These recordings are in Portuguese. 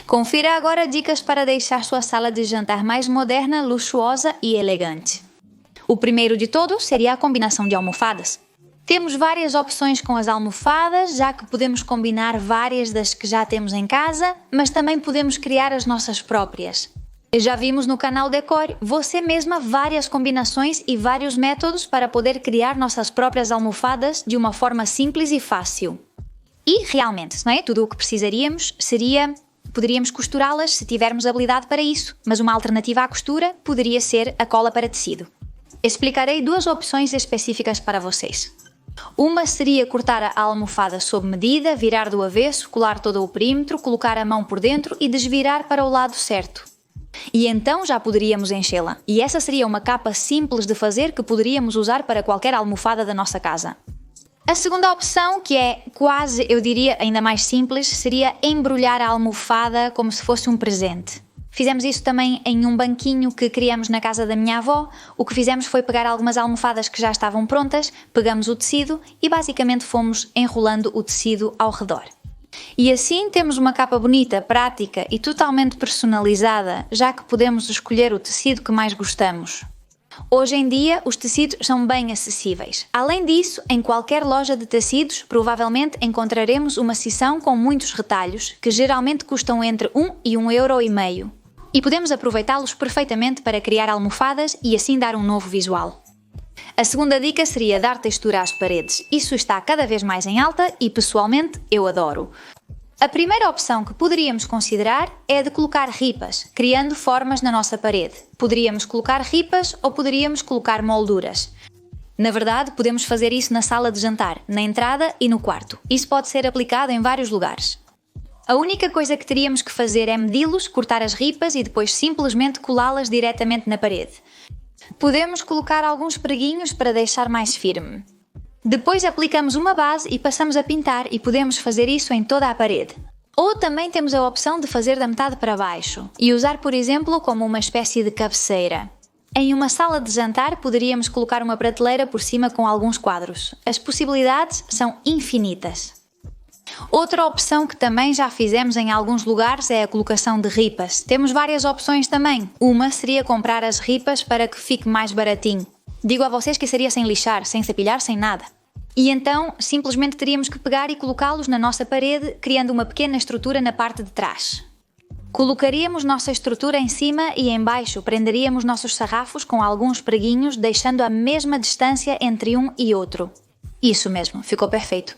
Confira agora dicas para deixar sua sala de jantar mais moderna, luxuosa e elegante. O primeiro de todos seria a combinação de almofadas. Temos várias opções com as almofadas, já que podemos combinar várias das que já temos em casa, mas também podemos criar as nossas próprias. Já vimos no canal Decore você mesma várias combinações e vários métodos para poder criar nossas próprias almofadas de uma forma simples e fácil. E realmente, não é? Tudo o que precisaríamos poderíamos costurá-las se tivermos habilidade para isso, mas uma alternativa à costura poderia ser a cola para tecido. Explicarei duas opções específicas para vocês. Uma seria cortar a almofada sob medida, virar do avesso, colar todo o perímetro, colocar a mão por dentro e desvirar para o lado certo. E então já poderíamos enchê-la. E essa seria uma capa simples de fazer que poderíamos usar para qualquer almofada da nossa casa. A segunda opção, que é quase, eu diria, ainda mais simples, seria embrulhar a almofada como se fosse um presente. Fizemos isso também em um banquinho que criamos na casa da minha avó. O que fizemos foi pegar algumas almofadas que já estavam prontas, pegamos o tecido e basicamente fomos enrolando o tecido ao redor. E assim temos uma capa bonita, prática e totalmente personalizada, já que podemos escolher o tecido que mais gostamos. Hoje em dia, os tecidos são bem acessíveis. Além disso, em qualquer loja de tecidos, provavelmente encontraremos uma seção com muitos retalhos, que geralmente custam entre 1 e 1,5 €. E podemos aproveitá-los perfeitamente para criar almofadas e assim dar um novo visual. A segunda dica seria dar textura às paredes. Isso está cada vez mais em alta e, pessoalmente, eu adoro. A primeira opção que poderíamos considerar é a de colocar ripas, criando formas na nossa parede. Poderíamos colocar ripas ou poderíamos colocar molduras. Na verdade, podemos fazer isso na sala de jantar, na entrada e no quarto. Isso pode ser aplicado em vários lugares. A única coisa que teríamos que fazer é medi-los, cortar as ripas e depois simplesmente colá-las diretamente na parede. Podemos colocar alguns preguinhos para deixar mais firme. Depois aplicamos uma base e passamos a pintar e podemos fazer isso em toda a parede. Ou também temos a opção de fazer da metade para baixo e usar, por exemplo, como uma espécie de cabeceira. Em uma sala de jantar poderíamos colocar uma prateleira por cima com alguns quadros. As possibilidades são infinitas. Outra opção que também já fizemos em alguns lugares é a colocação de ripas. Temos várias opções também. Uma seria comprar as ripas para que fique mais baratinho. Digo a vocês que seria sem lixar, sem cepilhar, sem nada. E então, simplesmente teríamos que pegar e colocá-los na nossa parede, criando uma pequena estrutura na parte de trás. Colocaríamos nossa estrutura em cima e em baixo, prenderíamos nossos sarrafos com alguns preguinhos, deixando a mesma distância entre um e outro. Isso mesmo, ficou perfeito.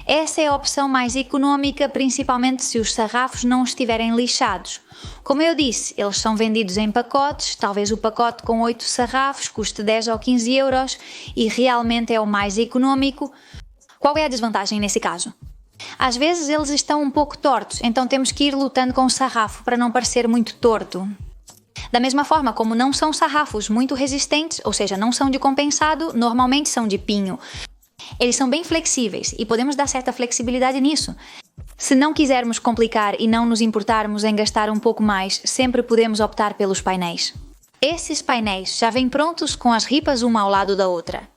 Essa é a opção mais econômica, principalmente se os sarrafos não estiverem lixados. Como eu disse, eles são vendidos em pacotes, talvez o pacote com 8 sarrafos custe 10 ou 15 € e realmente é o mais econômico. Qual é a desvantagem nesse caso? Às vezes eles estão um pouco tortos, então temos que ir lutando com o sarrafo para não parecer muito torto. Da mesma forma, como não são sarrafos muito resistentes, ou seja, não são de compensado, normalmente são de pinho. Eles são bem flexíveis e podemos dar certa flexibilidade nisso. Se não quisermos complicar e não nos importarmos em gastar um pouco mais, sempre podemos optar pelos painéis. Esses painéis já vêm prontos com as ripas uma ao lado da outra.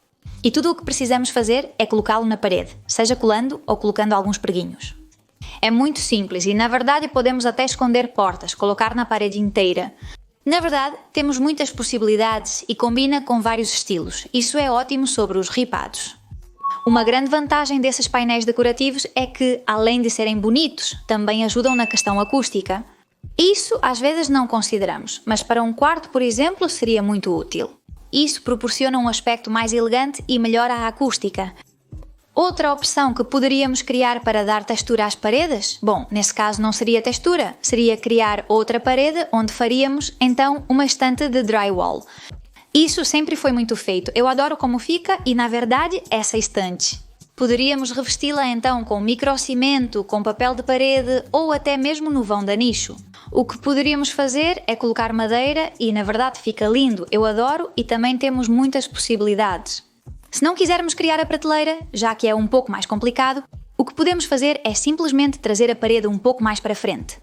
E tudo o que precisamos fazer é colocá-lo na parede, seja colando ou colocando alguns preguinhos. É muito simples e, na verdade, podemos até esconder portas, colocar na parede inteira. Na verdade, temos muitas possibilidades e combina com vários estilos. Isso é ótimo sobre os ripados. Uma grande vantagem desses painéis decorativos é que, além de serem bonitos, também ajudam na questão acústica. Isso às vezes não consideramos, mas para um quarto, por exemplo, seria muito útil. Isso proporciona um aspecto mais elegante e melhora a acústica. Outra opção que poderíamos criar para dar textura às paredes? Bom, nesse caso não seria textura, seria criar outra parede onde faríamos, então, uma estante de drywall. Isso sempre foi muito feito, eu adoro como fica e, na verdade, essa estante. Poderíamos revesti-la então com microcimento, com papel de parede ou até mesmo no vão da nicho. O que poderíamos fazer é colocar madeira e, na verdade, fica lindo, eu adoro e também temos muitas possibilidades. Se não quisermos criar a prateleira, já que é um pouco mais complicado, o que podemos fazer é simplesmente trazer a parede um pouco mais para frente.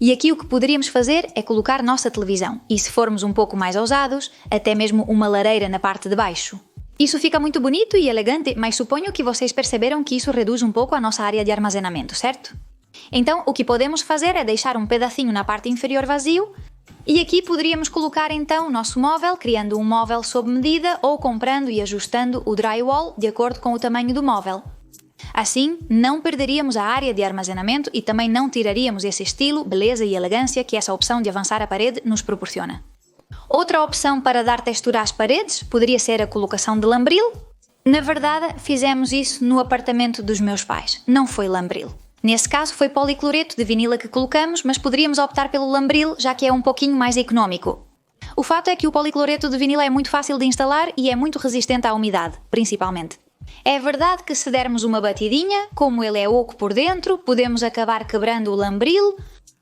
E aqui o que poderíamos fazer é colocar nossa televisão e, se formos um pouco mais ousados, até mesmo uma lareira na parte de baixo. Isso fica muito bonito e elegante, mas suponho que vocês perceberam que isso reduz um pouco a nossa área de armazenamento, certo? Então, o que podemos fazer é deixar um pedacinho na parte inferior vazio e aqui poderíamos colocar então o nosso móvel, criando um móvel sob medida ou comprando e ajustando o drywall de acordo com o tamanho do móvel. Assim, não perderíamos a área de armazenamento e também não tiraríamos esse estilo, beleza e elegância que essa opção de avançar a parede nos proporciona. Outra opção para dar textura às paredes poderia ser a colocação de lambril. Na verdade, fizemos isso no apartamento dos meus pais, não foi lambril. Nesse caso foi policloreto de vinila que colocamos, mas poderíamos optar pelo lambril, já que é um pouquinho mais económico. O fato é que o policloreto de vinila é muito fácil de instalar e é muito resistente à umidade, principalmente. É verdade que se dermos uma batidinha, como ele é oco por dentro, podemos acabar quebrando o lambril.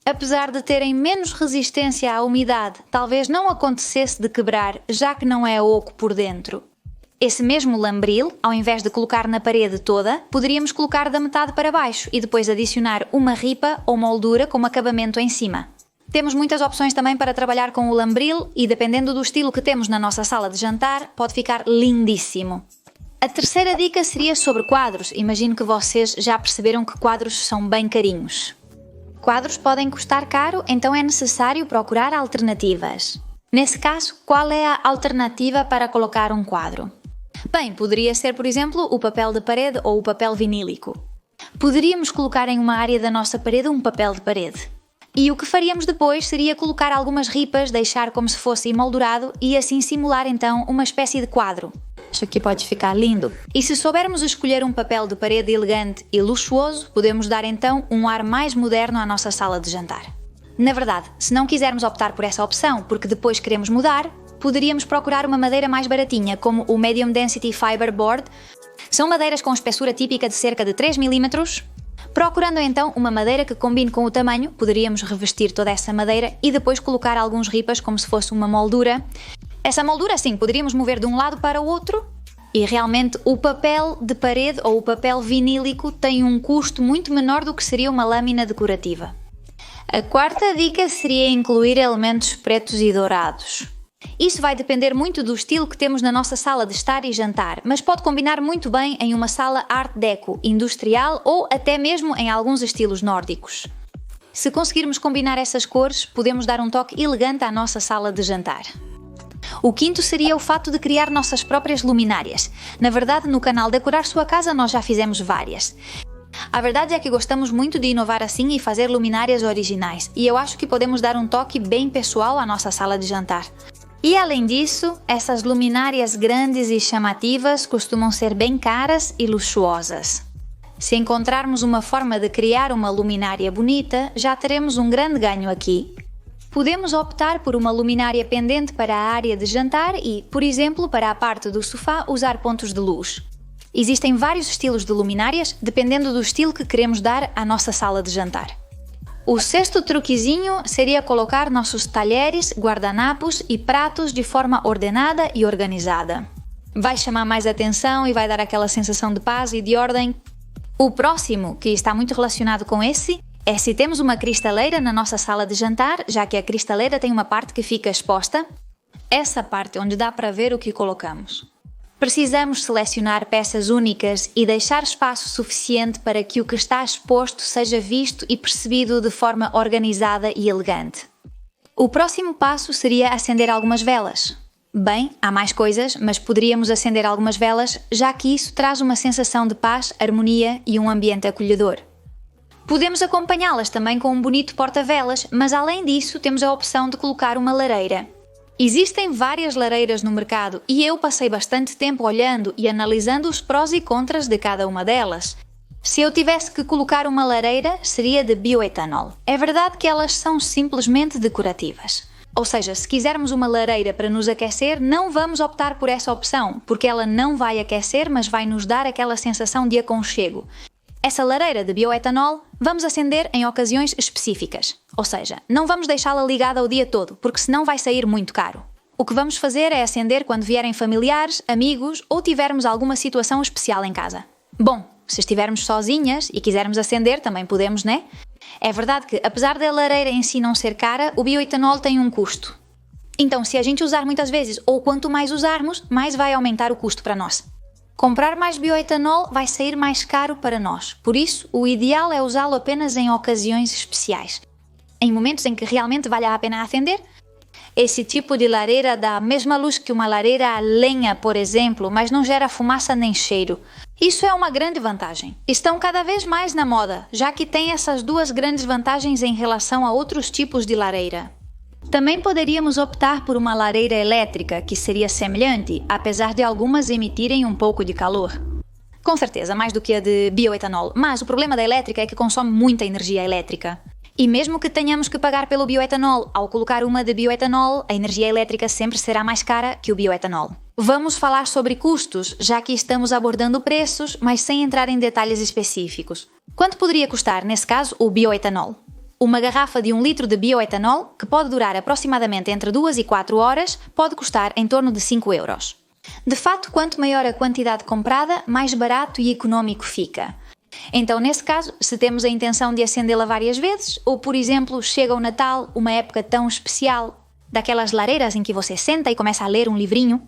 Apesar de terem menos resistência à umidade, talvez não acontecesse de quebrar, já que não é oco por dentro. Esse mesmo lambril, ao invés de colocar na parede toda, poderíamos colocar da metade para baixo e depois adicionar uma ripa ou moldura como acabamento em cima. Temos muitas opções também para trabalhar com o lambril e, dependendo do estilo que temos na nossa sala de jantar, pode ficar lindíssimo. A terceira dica seria sobre quadros. Imagino que vocês já perceberam que quadros são bem carinhos. Quadros podem custar caro, então é necessário procurar alternativas. Nesse caso, qual é a alternativa para colocar um quadro? Bem, poderia ser, por exemplo, o papel de parede ou o papel vinílico. Poderíamos colocar em uma área da nossa parede um papel de parede. E o que faríamos depois seria colocar algumas ripas, deixar como se fosse emoldurado e assim simular então uma espécie de quadro. Acho que pode ficar lindo. E se soubermos escolher um papel de parede elegante e luxuoso, podemos dar então um ar mais moderno à nossa sala de jantar. Na verdade, se não quisermos optar por essa opção porque depois queremos mudar, poderíamos procurar uma madeira mais baratinha, como o Medium Density Fiber Board. São madeiras com espessura típica de cerca de 3 mm. Procurando então uma madeira que combine com o tamanho, poderíamos revestir toda essa madeira e depois colocar alguns ripas como se fosse uma moldura. Essa moldura, sim, poderíamos mover de um lado para o outro e realmente o papel de parede ou o papel vinílico tem um custo muito menor do que seria uma lâmina decorativa. A quarta dica seria incluir elementos pretos e dourados. Isso vai depender muito do estilo que temos na nossa sala de estar e jantar, mas pode combinar muito bem em uma sala Art Deco, industrial ou até mesmo em alguns estilos nórdicos. Se conseguirmos combinar essas cores, podemos dar um toque elegante à nossa sala de jantar. O quinto seria o fato de criar nossas próprias luminárias. Na verdade, no canal Decorar Sua Casa nós já fizemos várias. A verdade é que gostamos muito de inovar assim e fazer luminárias originais, e eu acho que podemos dar um toque bem pessoal à nossa sala de jantar. E além disso, essas luminárias grandes e chamativas costumam ser bem caras e luxuosas. Se encontrarmos uma forma de criar uma luminária bonita, já teremos um grande ganho aqui. Podemos optar por uma luminária pendente para a área de jantar e, por exemplo, para a parte do sofá usar pontos de luz. Existem vários estilos de luminárias, dependendo do estilo que queremos dar à nossa sala de jantar. O sexto truquezinho seria colocar nossos talheres, guardanapos e pratos de forma ordenada e organizada. Vai chamar mais atenção e vai dar aquela sensação de paz e de ordem. O próximo, que está muito relacionado com esse, é se temos uma cristaleira na nossa sala de jantar, já que a cristaleira tem uma parte que fica exposta. Essa parte onde dá para ver o que colocamos. Precisamos selecionar peças únicas e deixar espaço suficiente para que o que está exposto seja visto e percebido de forma organizada e elegante. O próximo passo seria acender algumas velas. Bem, há mais coisas, mas poderíamos acender algumas velas, já que isso traz uma sensação de paz, harmonia e um ambiente acolhedor. Podemos acompanhá-las também com um bonito porta-velas, mas além disso temos a opção de colocar uma lareira. Existem várias lareiras no mercado e eu passei bastante tempo olhando e analisando os prós e contras de cada uma delas. Se eu tivesse que colocar uma lareira, seria de bioetanol. É verdade que elas são simplesmente decorativas. Ou seja, se quisermos uma lareira para nos aquecer, não vamos optar por essa opção, porque ela não vai aquecer, mas vai nos dar aquela sensação de aconchego. Essa lareira de bioetanol vamos acender em ocasiões específicas, ou seja, não vamos deixá-la ligada o dia todo, porque senão vai sair muito caro. O que vamos fazer é acender quando vierem familiares, amigos ou tivermos alguma situação especial em casa. Bom, se estivermos sozinhas e quisermos acender, também podemos, né? É verdade que, apesar da lareira em si não ser cara, o bioetanol tem um custo. Então, se a gente usar muitas vezes ou quanto mais usarmos, mais vai aumentar o custo para nós. Comprar mais bioetanol vai sair mais caro para nós, por isso o ideal é usá-lo apenas em ocasiões especiais. Em momentos em que realmente vale a pena acender, esse tipo de lareira dá a mesma luz que uma lareira a lenha, por exemplo, mas não gera fumaça nem cheiro. Isso é uma grande vantagem. Estão cada vez mais na moda, já que tem essas duas grandes vantagens em relação a outros tipos de lareira. Também poderíamos optar por uma lareira elétrica, que seria semelhante, apesar de algumas emitirem um pouco de calor. Com certeza, mais do que a de bioetanol, mas o problema da elétrica é que consome muita energia elétrica. E mesmo que tenhamos que pagar pelo bioetanol, ao colocar uma de bioetanol, a energia elétrica sempre será mais cara que o bioetanol. Vamos falar sobre custos, já que estamos abordando preços, mas sem entrar em detalhes específicos. Quanto poderia custar, nesse caso, o bioetanol? Uma garrafa de 1 litro de bioetanol, que pode durar aproximadamente entre 2 e 4 horas, pode custar em torno de 5 euros. De fato, quanto maior a quantidade comprada, mais barato e econômico fica. Então, nesse caso, se temos a intenção de acendê-la várias vezes, ou, por exemplo, chega o Natal, uma época tão especial, daquelas lareiras em que você senta e começa a ler um livrinho,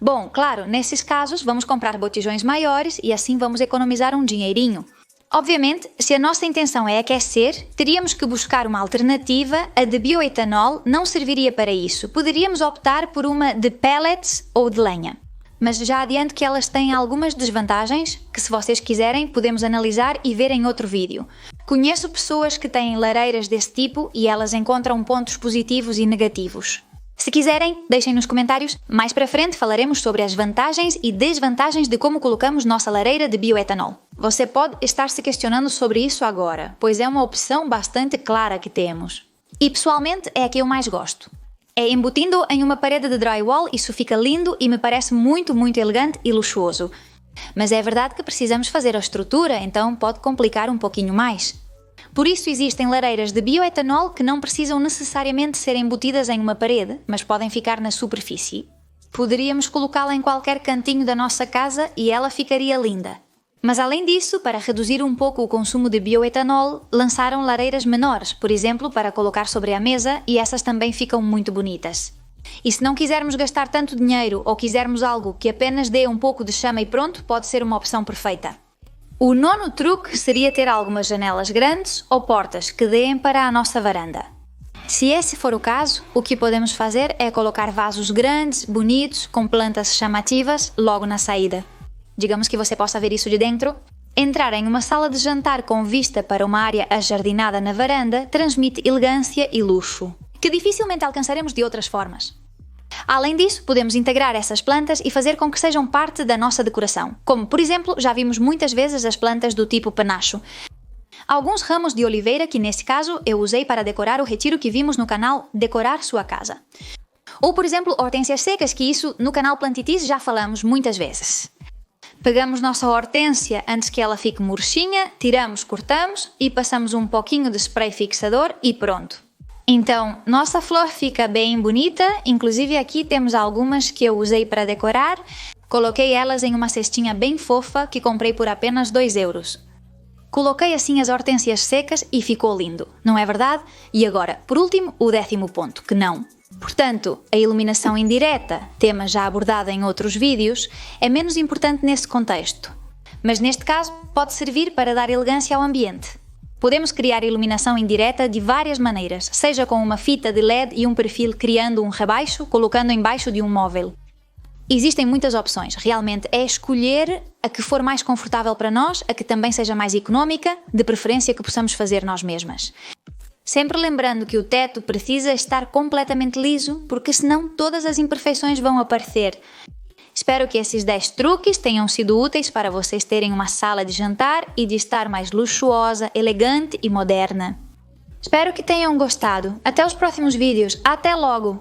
bom, claro, nesses casos vamos comprar botijões maiores e assim vamos economizar um dinheirinho. Obviamente, se a nossa intenção é aquecer, teríamos que buscar uma alternativa. A de bioetanol não serviria para isso. Poderíamos optar por uma de pellets ou de lenha. Mas já adianto que elas têm algumas desvantagens que, se vocês quiserem, podemos analisar e ver em outro vídeo. Conheço pessoas que têm lareiras desse tipo e elas encontram pontos positivos e negativos. Se quiserem, deixem nos comentários. Mais para frente falaremos sobre as vantagens e desvantagens de como colocamos nossa lareira de bioetanol. Você pode estar se questionando sobre isso agora, pois é uma opção bastante clara que temos. E pessoalmente é a que eu mais gosto. É embutindo em uma parede de drywall, isso fica lindo e me parece muito elegante e luxuoso. Mas é verdade que precisamos fazer a estrutura, então pode complicar um pouquinho mais. Por isso existem lareiras de bioetanol que não precisam necessariamente ser embutidas em uma parede, mas podem ficar na superfície. Poderíamos colocá-la em qualquer cantinho da nossa casa e ela ficaria linda. Mas além disso, para reduzir um pouco o consumo de bioetanol, lançaram lareiras menores, por exemplo, para colocar sobre a mesa, e essas também ficam muito bonitas. E se não quisermos gastar tanto dinheiro ou quisermos algo que apenas dê um pouco de chama e pronto, pode ser uma opção perfeita. O nono truque seria ter algumas janelas grandes ou portas que deem para a nossa varanda. Se esse for o caso, o que podemos fazer é colocar vasos grandes, bonitos, com plantas chamativas, logo na saída. Digamos que você possa ver isso de dentro. Entrar em uma sala de jantar com vista para uma área ajardinada na varanda transmite elegância e luxo, que dificilmente alcançaremos de outras formas. Além disso, podemos integrar essas plantas e fazer com que sejam parte da nossa decoração, como, por exemplo, já vimos muitas vezes as plantas do tipo panacho. Alguns ramos de oliveira que, nesse caso, eu usei para decorar o retiro que vimos no canal Decorar Sua Casa. Ou, por exemplo, hortênsias secas, que isso no canal Plantitis já falamos muitas vezes. Pegamos nossa hortênsia antes que ela fique murchinha, tiramos, cortamos e passamos um pouquinho de spray fixador e pronto. Então, nossa flor fica bem bonita, inclusive aqui temos algumas que eu usei para decorar. Coloquei elas em uma cestinha bem fofa que comprei por apenas 2 euros. Coloquei assim as hortênsias secas e ficou lindo, não é verdade? E agora, por último, o 10º ponto, que não. Portanto, a iluminação indireta, tema já abordado em outros vídeos, é menos importante nesse contexto. Mas neste caso, pode servir para dar elegância ao ambiente. Podemos criar iluminação indireta de várias maneiras, seja com uma fita de LED e um perfil criando um rebaixo, colocando embaixo de um móvel. Existem muitas opções, realmente é escolher a que for mais confortável para nós, a que também seja mais económica, de preferência que possamos fazer nós mesmas. Sempre lembrando que o teto precisa estar completamente liso, porque senão todas as imperfeições vão aparecer. Espero que esses 10 truques tenham sido úteis para vocês terem uma sala de jantar e de estar mais luxuosa, elegante e moderna. Espero que tenham gostado. Até os próximos vídeos. Até logo!